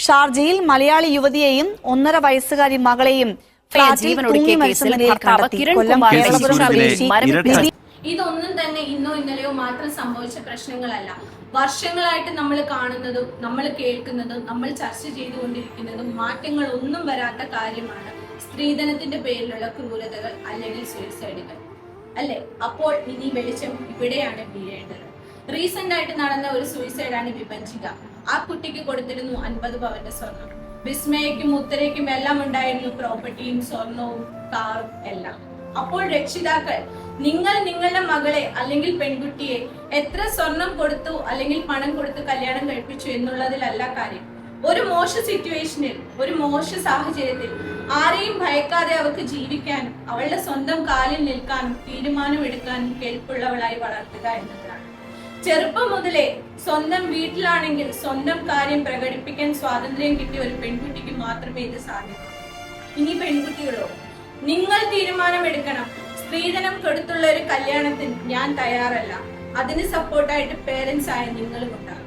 ഷാർജയിൽ മലയാളി യുവതിയെയും 1.5 വയസ്സുകാരി മകളെയും ഇതൊന്നും തന്നെ ഇന്നോ ഇന്നലെയോ മാത്രം സംഭവിച്ച പ്രശ്നങ്ങളല്ല. വർഷങ്ങളായിട്ട് നമ്മൾ കാണുന്നതും നമ്മൾ കേൾക്കുന്നതും നമ്മൾ ചർച്ച ചെയ്തുകൊണ്ടിരിക്കുന്നതും മാറ്റങ്ങൾ ഒന്നും വരാത്ത കാര്യമാണ് സ്ത്രീധനത്തിന്റെ പേരിലുള്ള ക്രൂരതകൾ അല്ലെങ്കിൽ സൂയിസൈഡുകൾ അല്ലെ. അപ്പോൾ ഇനി വെളിച്ചം ഇവിടെയാണ് വീഴേണ്ടത്. റീസെന്റ് ആയിട്ട് നടന്ന ഒരു സൂയിസൈഡാണ് വിഭജിക. ആ കുട്ടിക്ക് കൊടുത്തിരുന്നു 50 പവന്റെ സ്വർണം. വിസ്മയക്കും ഉത്തരയ്ക്കും എല്ലാം ഉണ്ടായിരുന്നു പ്രോപ്പർട്ടിയും സ്വർണവും കാറും എല്ലാം. അപ്പോൾ രക്ഷിതാക്കൾ നിങ്ങൾ നിങ്ങളുടെ മകളെ അല്ലെങ്കിൽ പെൺകുട്ടിയെ എത്ര സ്വർണം കൊടുത്തു അല്ലെങ്കിൽ പണം കൊടുത്ത് കല്യാണം കഴിപ്പിച്ചു എന്നുള്ളതിലല്ല കാര്യം. ഒരു മോശ സിറ്റുവേഷനിൽ, ഒരു മോശ സാഹചര്യത്തിൽ ആരെയും ഭയക്കാതെ അവർക്ക് ജീവിക്കാനും അവളുടെ സ്വന്തം കാലിൽ നിൽക്കാനും തീരുമാനമെടുക്കാനും കേൾപ്പുള്ളവളായി വളർത്തുക എന്നതാണ്. ചെറുപ്പം മുതലേ സ്വന്തം വീട്ടിലാണെങ്കിൽ സ്വന്തം കാര്യം പ്രകടിപ്പിക്കാൻ സ്വാതന്ത്ര്യം കിട്ടിയ ഒരു പെൺകുട്ടിക്ക് മാത്രമേ ഇത് സാധിക്കൂ. ഇനി പെൺകുട്ടികളോ, നിങ്ങൾ തീരുമാനമെടുക്കണം. സ്ത്രീധനം കൊടുത്തുള്ള ഒരു കല്യാണത്തിന് ഞാൻ തയ്യാറല്ല. അതിന് സപ്പോർട്ടായിട്ട് പേരൻസ് ആയ നിങ്ങളും ഉണ്ടാകും.